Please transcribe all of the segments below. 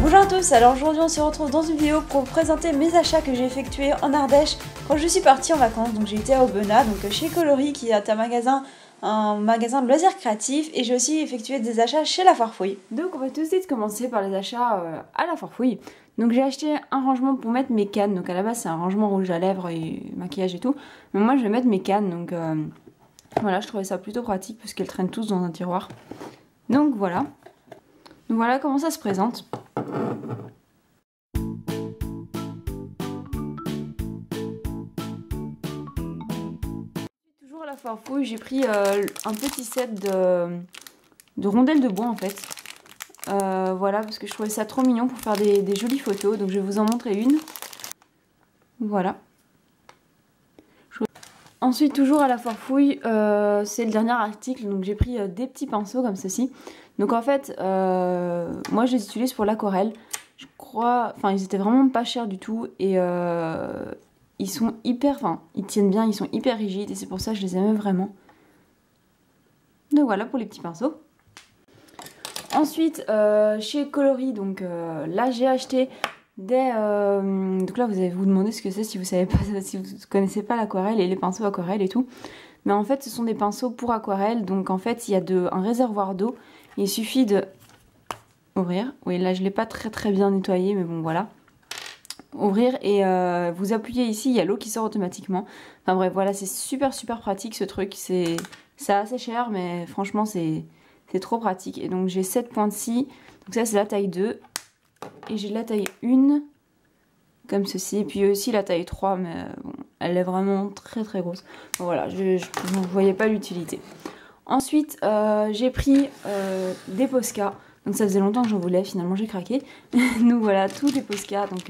Bonjour à tous, alors aujourd'hui on se retrouve dans une vidéo pour vous présenter mes achats que j'ai effectués en Ardèche quand je suis partie en vacances. Donc j'ai été à Aubenas, donc chez Coloris qui est un magasin de loisirs créatifs, et j'ai aussi effectué des achats chez La Farfouille. Donc on va tout de suite commencer par les achats à La Farfouille. Donc j'ai acheté un rangement pour mettre mes cannes, donc à la base c'est un rangement rouge à lèvres et maquillage et tout, mais moi je vais mettre mes cannes, donc voilà, je trouvais ça plutôt pratique parce qu'elles traînent tous dans un tiroir. Donc voilà. Donc voilà comment ça se présente. Toujours à La Farfouille, j'ai pris un petit set de rondelles de bois en fait. Voilà, parce que je trouvais ça trop mignon pour faire des jolies photos. Donc je vais vous en montrer une. Voilà. Ensuite, toujours à La Farfouille, c'est le dernier article. Donc j'ai pris des petits pinceaux comme ceci. Donc en fait, moi je les utilise pour l'aquarelle. Je crois, enfin ils étaient vraiment pas chers du tout. Et ils sont hyper, enfin ils tiennent bien, ils sont hyper rigides. Et c'est pour ça que je les aimais vraiment. Donc voilà pour les petits pinceaux. Ensuite, chez Coloris, donc là j'ai acheté des... donc là vous allez vous demander ce que c'est si vous savez pas, si vous connaissez pas l'aquarelle et les pinceaux aquarelle et tout. Mais en fait ce sont des pinceaux pour aquarelle, donc en fait il y a un réservoir d'eau. Il suffit de ouvrir. Oui, là je l'ai pas très bien nettoyé, mais bon voilà. Ouvrir et vous appuyez ici, il y a l'eau qui sort automatiquement. Enfin bref, voilà, c'est super pratique ce truc. C'est assez cher, mais franchement c'est trop pratique. Et donc j'ai 7 points de scie. Donc ça c'est la taille 2. Et j'ai la taille 1. Comme ceci. Et puis aussi la taille 3. Mais bon, elle est vraiment très grosse. Bon, voilà, je ne voyais pas l'utilité. Ensuite j'ai pris des Posca. Donc ça faisait longtemps que j'en voulais. Finalement j'ai craqué. Donc voilà, tous des Posca. Donc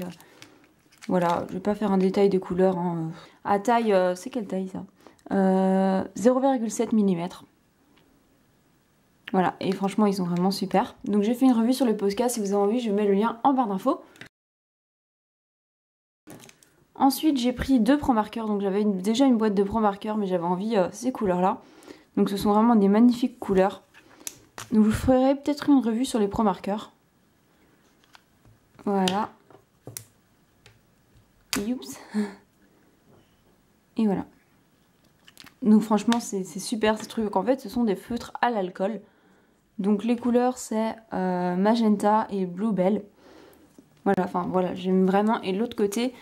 voilà, je vais pas faire un détail de couleur. Hein. À taille, c'est quelle taille ça 0,7 mm. Voilà, et franchement ils sont vraiment super. Donc j'ai fait une revue sur les Posca, si vous avez envie je mets le lien en barre d'infos. Ensuite j'ai pris 2 Pro marqueurs, donc j'avais déjà une boîte de Pro marqueurs mais j'avais envie ces couleurs là. Donc ce sont vraiment des magnifiques couleurs. Donc je vous ferai peut-être une revue sur les Pro marqueurs. Voilà. Youps. Et voilà. Donc franchement c'est super ces trucs. En fait ce sont des feutres à l'alcool. Donc les couleurs c'est magenta et bluebell. Voilà, enfin voilà, j'aime vraiment. Et de l'autre côté,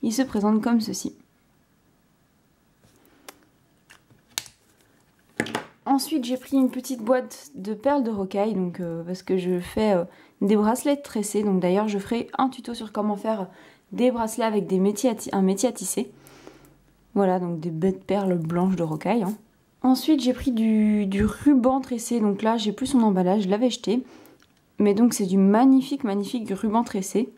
il se présente comme ceci. Ensuite j'ai pris une petite boîte de perles de rocaille, donc parce que je fais des bracelets tressés. Donc d'ailleurs je ferai un tuto sur comment faire des bracelets avec un métier à tisser. Voilà, donc des bêtes perles blanches de rocaille. Hein. Ensuite j'ai pris du ruban tressé, donc là j'ai plus son emballage, je l'avais jeté. Mais donc c'est du magnifique ruban tressé.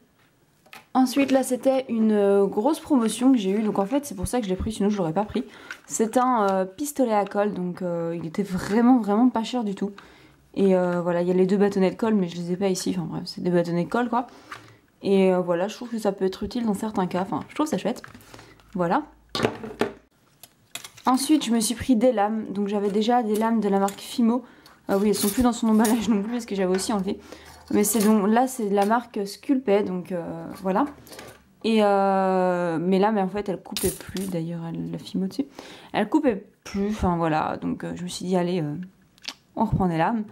Ensuite là c'était une grosse promotion que j'ai eue, donc en fait c'est pour ça que je l'ai pris, sinon je l'aurais pas pris. C'est un pistolet à colle, donc il était vraiment pas cher du tout. Et voilà, il y a les 2 bâtonnets de colle mais je les ai pas ici, enfin bref c'est des bâtonnets de colle quoi. Et voilà, je trouve que ça peut être utile dans certains cas, enfin je trouve ça chouette. Voilà. Ensuite, je me suis pris des lames. Donc j'avais déjà des lames de la marque Fimo. Oui, elles sont plus dans son emballage non plus parce que j'avais aussi enlevé. Mais c'est donc là, c'est de la marque Sculpey, donc voilà. Et mais là, mais en fait, elle coupait plus. D'ailleurs, la Fimo dessus. Elle coupait plus. Enfin voilà. Donc je me suis dit, allez, on reprend des lames.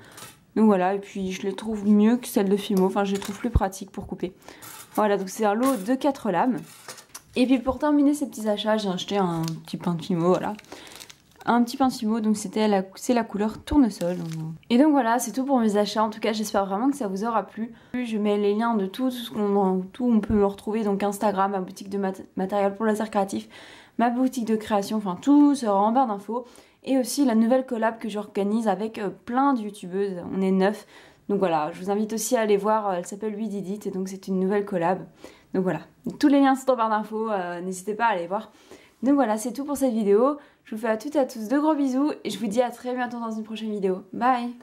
Donc voilà. Et puis je les trouve mieux que celles de Fimo. Enfin, je les trouve plus pratiques pour couper. Voilà. Donc c'est un lot de 4 lames. Et puis pour terminer ces petits achats, j'ai acheté un petit pain de Fimo, voilà. Un petit pain de Fimo, donc c'est la couleur tournesol. Et donc voilà, c'est tout pour mes achats. En tout cas, j'espère vraiment que ça vous aura plu. Je mets les liens de tout on peut me retrouver, donc Instagram, ma boutique de matériel pour laser créatif, ma boutique de création, enfin tout sera en barre d'infos. Et aussi la nouvelle collab que j'organise avec plein de youtubeuses, on est 9. Donc voilà, je vous invite aussi à aller voir, elle s'appelle We Did It, et donc c'est une nouvelle collab. Donc voilà, tous les liens sont en barre d'infos, n'hésitez pas à aller voir. Donc voilà, c'est tout pour cette vidéo. Je vous fais à toutes et à tous de gros bisous et je vous dis à très bientôt dans une prochaine vidéo. Bye!